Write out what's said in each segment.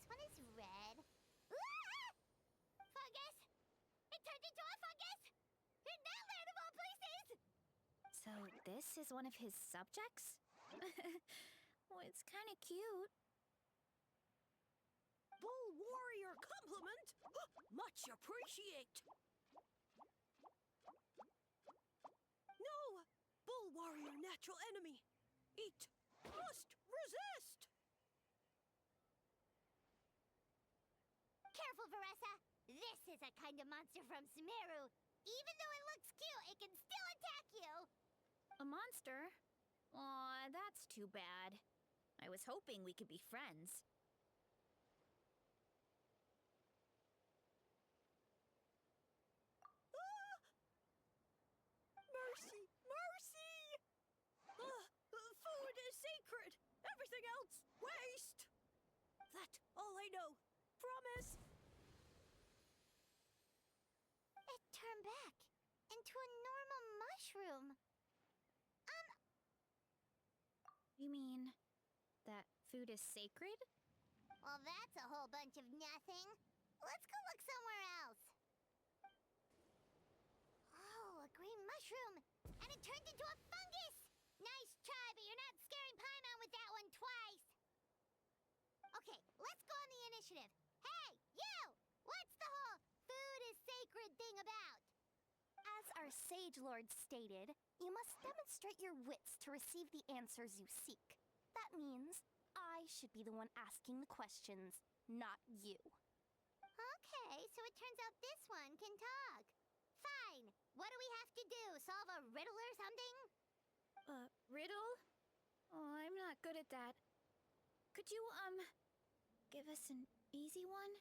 one is red. Ah! Fungus! It turned into a fungus! In that land of all places! So this is one of his subjects? Well, it's kind of cute. Bull warrior compliment! Much appreciate! No! Bull warrior natural enemy! Eat! Must resist! Careful, Varessa! This is a kind of monster from Sumeru. Even though it looks cute, it can still attack you! A monster? Aw, that's too bad. I was hoping we could be friends. Mercy! Mercy! Food is sacred! Everything else, waste! That all I know. Promise! It turned back into a normal mushroom. You mean that food is sacred? Well, that's a whole bunch of nothing. Let's go look somewhere else. Oh, a green mushroom! And it turned into a fungus! Nice try, but you're not scaring Paimon with that one twice! Okay, let's go on the initiative. Hey, you! What's the whole food is sacred thing about? As our Sage-Lord stated, you must demonstrate your wits to receive the answers you seek. That means I should be the one asking the questions, not you. Okay, so it turns out this one can talk. Fine. What do we have to do? Solve a riddle or something? Riddle? Oh, I'm not good at that. Could you, give us an easy one?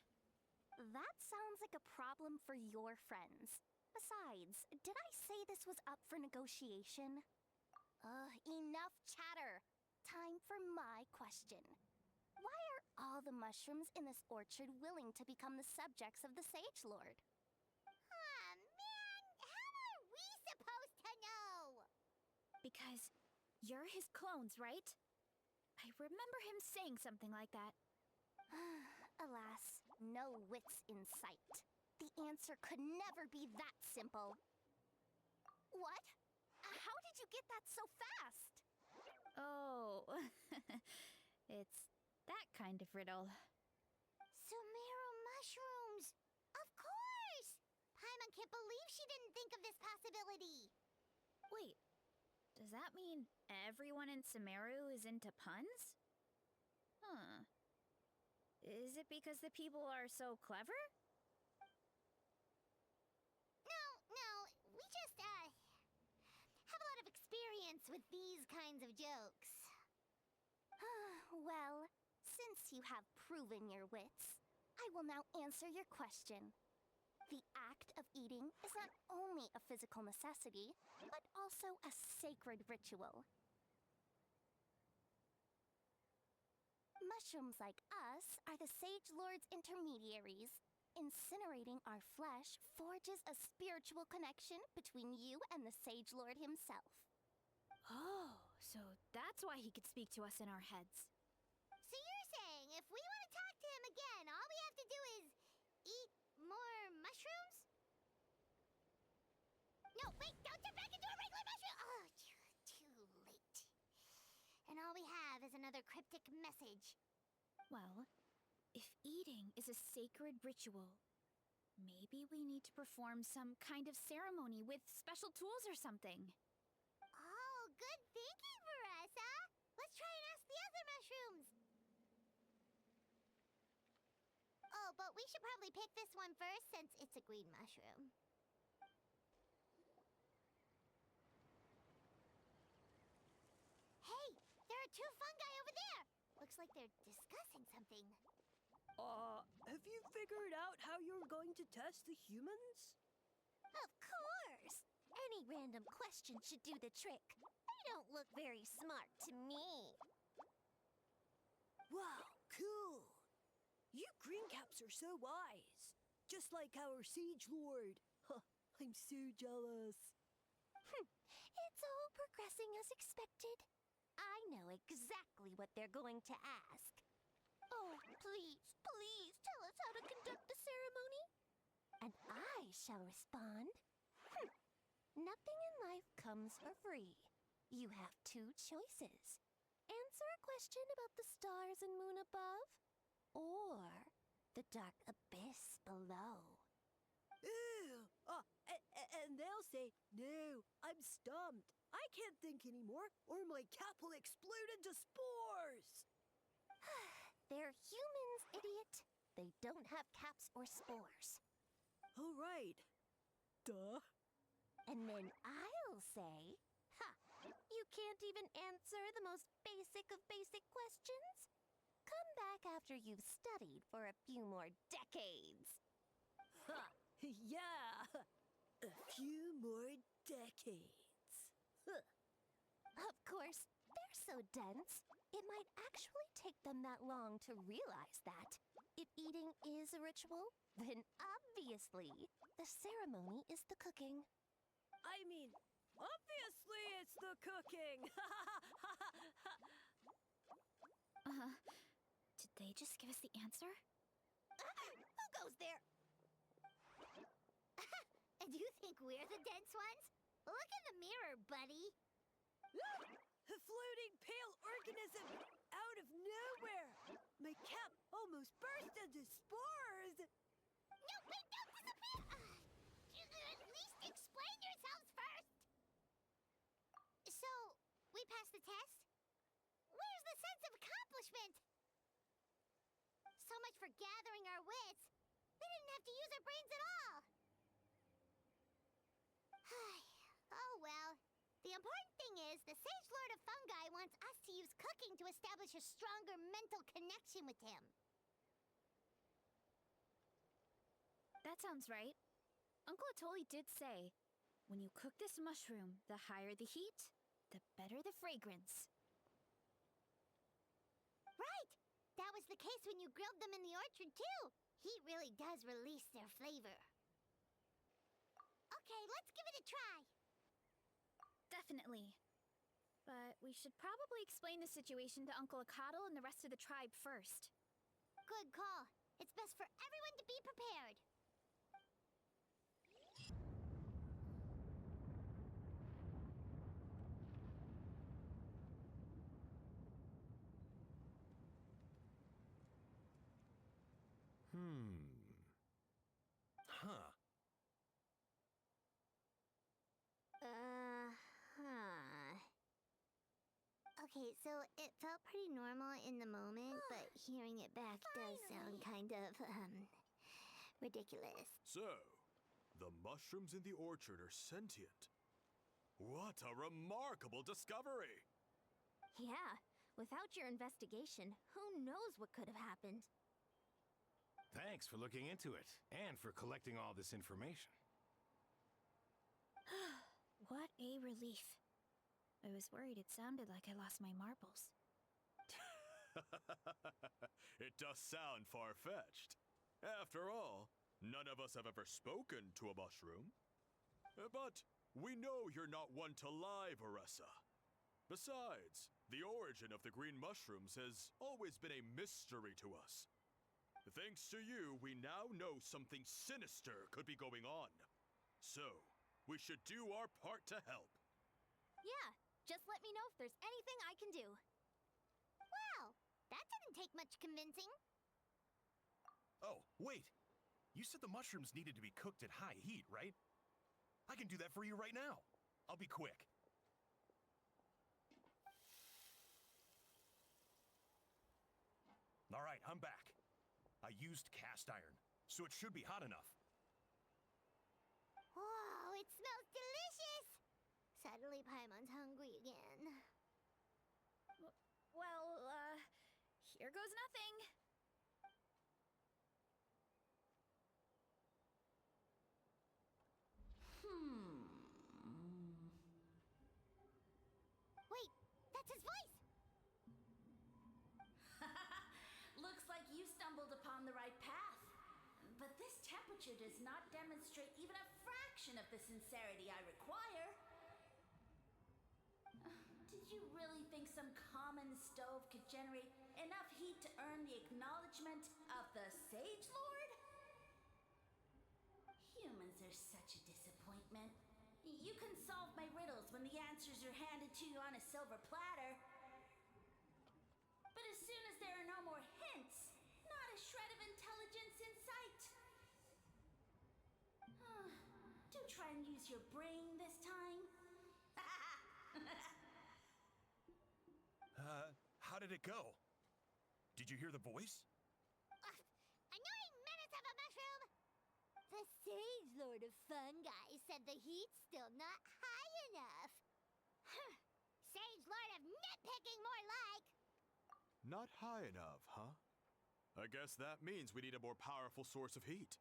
That sounds like a problem for your friends. Besides, did I say this was up for negotiation? Enough chatter. Time for my question. Why are all the mushrooms in this orchard willing to become the subjects of the Sage-Lord? Aw, man! How are we supposed to know? Because you're his clones, right? I remember him saying something like that. Alas, no wits in sight. The answer could never be that simple. What? How did you get that so fast? Oh, it's that kind of riddle. Sumeru mushrooms! Of course! Paimon can't believe she didn't think of this possibility. Wait, does that mean everyone in Sumeru is into puns? Huh. Is it because the people are so clever? No, we just, have a lot of experience with these kinds of jokes. Well, since you have proven your wits, I will now answer your question. The act of eating is not only a physical necessity, but also a sacred ritual. Mushrooms like us are the Sage-Lord's intermediaries. Incinerating our flesh forges a spiritual connection between you and the Sage-Lord himself. Oh, so that's why he could speak to us in our heads. So you're saying if we want to talk to him again, all we have to do is eat more mushrooms? No, wait, don't turn back into a regular mushroom! Oh, too late. And all we have is another cryptic message. Well, if eating is a sacred ritual, maybe we need to perform some kind of ceremony with special tools or something. Oh, good thinking, Varessa! Let's try and ask the other mushrooms! Oh, but we should probably pick this one first since it's a green mushroom. Hey! There are two fungi over there! Looks like they're discussing something. Have you figured out how you're going to test the humans? Of course! Any random question should do the trick. They don't look very smart to me. Wow, cool! You greencaps are so wise. Just like our Sage-Lord. Huh, I'm so jealous. It's all progressing as expected. I know exactly what they're going to ask. Oh, please, please tell us how to conduct the ceremony. And I shall respond. Nothing in life comes for free. You have two choices. Answer a question about the stars and moon above, or the dark abyss below. Ew! And they'll say, no, I'm stumped. I can't think anymore, or my cap will explode into spores. They're humans, idiot. They don't have caps or spores. All right. Duh. And then I'll say, ha, you can't even answer the most basic of basic questions? Come back after you've studied for a few more decades. Ha! Yeah! A few more decades. Huh. Of course, they're so dense, it might actually take them that long to realize that. If eating is a ritual, then obviously the ceremony is the cooking. I mean, obviously it's the cooking! Did they just give us the answer? Who goes there? And you think we're the dense ones? Look in the mirror, buddy. A floating pale organism out of nowhere! My cap almost burst into spores! No, wait, don't disappear! At least explain yourselves first! So, we passed the test? Where's the sense of accomplishment? So much for gathering our wits. They didn't have to use our brains at all. Oh well. The important thing is the Sage-Lord of Fungi wants us to use cooking to establish a stronger mental connection with him. That sounds right. Uncle Atoli did say, when you cook this mushroom, the higher the heat, the better the fragrance. Right! That was the case when you grilled them in the orchard, too. Heat really does release their flavor. Okay, let's give it a try. Definitely. But we should probably explain the situation to Uncle Akadal and the rest of the tribe first. Good call. It's best for everyone to be prepared. Huh. Okay, so it felt pretty normal in the moment, but hearing it back does sound kind of, ridiculous. So, the mushrooms in the orchard are sentient. What a remarkable discovery! Yeah, without your investigation, who knows what could have happened? Thanks for looking into it, and for collecting all this information. What a relief. I was worried it sounded like I lost my marbles. It does sound far-fetched. After all, none of us have ever spoken to a mushroom. But we know you're not one to lie, Varessa. Besides, the origin of the green mushrooms has always been a mystery to us. Thanks to you, we now know something sinister could be going on. So, we should do our part to help. Yeah, just let me know if there's anything I can do. Wow, that didn't take much convincing. Oh, wait! You said the mushrooms needed to be cooked at high heat, right? I can do that for you right now. I'll be quick. All right, I'm back. I used cast iron, so it should be hot enough. Whoa, it smells delicious! Suddenly Paimon's hungry again. Well, here goes nothing. Wait, that's his voice! Looks like you stumbled upon the right path. But this temperature does not demonstrate even a fraction of the sincerity I require. Did you really think some common stove could generate enough heat to earn the acknowledgement of the Sage-Lord? Humans are such a disappointment. You can solve my riddles when the answers are handed to you on a silver platter. But as soon as there are no more hints, not a shred of intelligence in sight. Do try and use your brain this time. How did it go? Did you hear the voice? Annoying menace of a mushroom! The Sage-Lord of Fungi said the heat's still not high enough. Sage-Lord of Nitpicking, more like! Not high enough, huh? I guess that means we need a more powerful source of heat.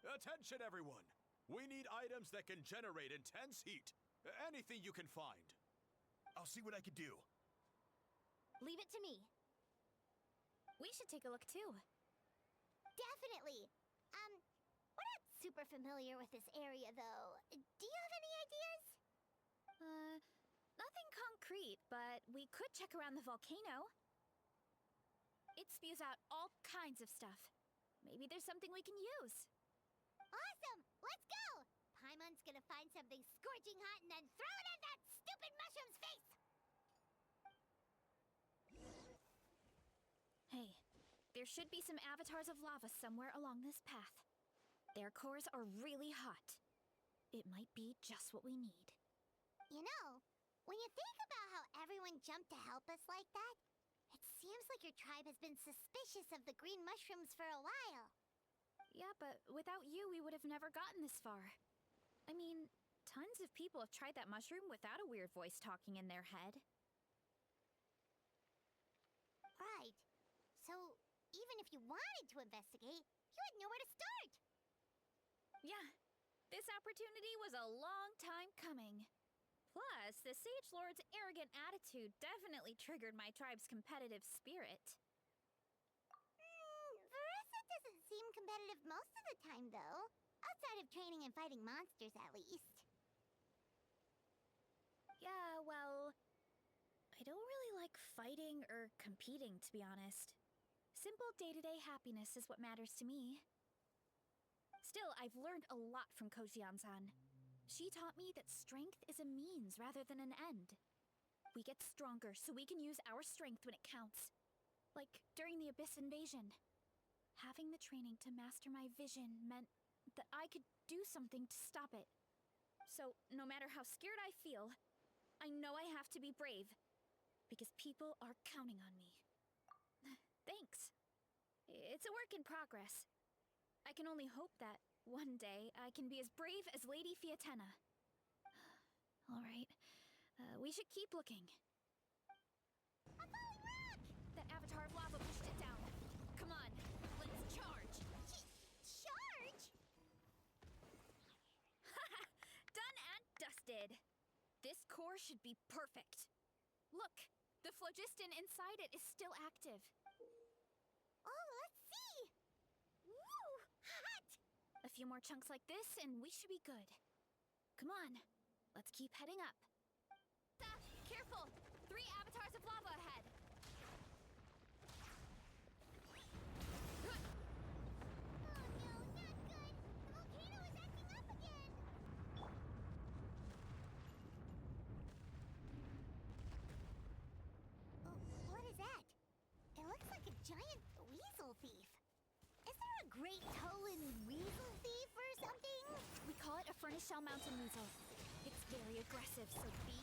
Attention, everyone! We need items that can generate intense heat. Anything you can find. I'll see what I can do. Leave it to me. We should take a look too. Definitely. We're not super familiar with this area, though. Do you have any ideas? Nothing concrete, but we could check around the volcano. It spews out all kinds of stuff. Maybe there's something we can use. Awesome! Let's go! Paimon's gonna find something scorching hot and then throw it in that stupid mushroom's face! Hey, there should be some avatars of lava somewhere along this path. Their cores are really hot. It might be just what we need. You know, when you think about how everyone jumped to help us like that, it seems like your tribe has been suspicious of the green mushrooms for a while. Yeah, but without you, we would have never gotten this far. I mean, tons of people have tried that mushroom without a weird voice talking in their head. Right. So, even if you wanted to investigate, you had nowhere to start. Yeah, this opportunity was a long time coming. Plus, the Sage Lord's arrogant attitude definitely triggered my tribe's competitive spirit. Varessa doesn't seem competitive most of the time, though. Outside of training and fighting monsters, at least. Yeah, well, I don't really like fighting or competing, to be honest. Simple day-to-day happiness is what matters to me. Still, I've learned a lot from Kojian-san. She taught me that strength is a means rather than an end. We get stronger so we can use our strength when it counts. Like during the Abyss invasion. Having the training to master my vision meant that I could do something to stop it. So, no matter how scared I feel, I know I have to be brave. Because people are counting on me. Thanks. It's a work in progress. I can only hope that one day I can be as brave as Lady Fiatena. All right. We should keep looking. A falling rock! That avatar of lava pushed it down. Come on, let's charge! Charge? Haha! Done and dusted. This core should be perfect. Look, the phlogiston inside it is still active. Oh, let's see! Woo! Hot! A few more chunks like this and we should be good. Come on, let's keep heading up. Careful! 3 avatars of lava ahead! Oh no, not good! The volcano is acting up again! Oh, what is that? It looks like a giant weasel thief. Is there a great Tolan weasel thief or something? We call it a furnace shell mountain weasel. It's very aggressive, so be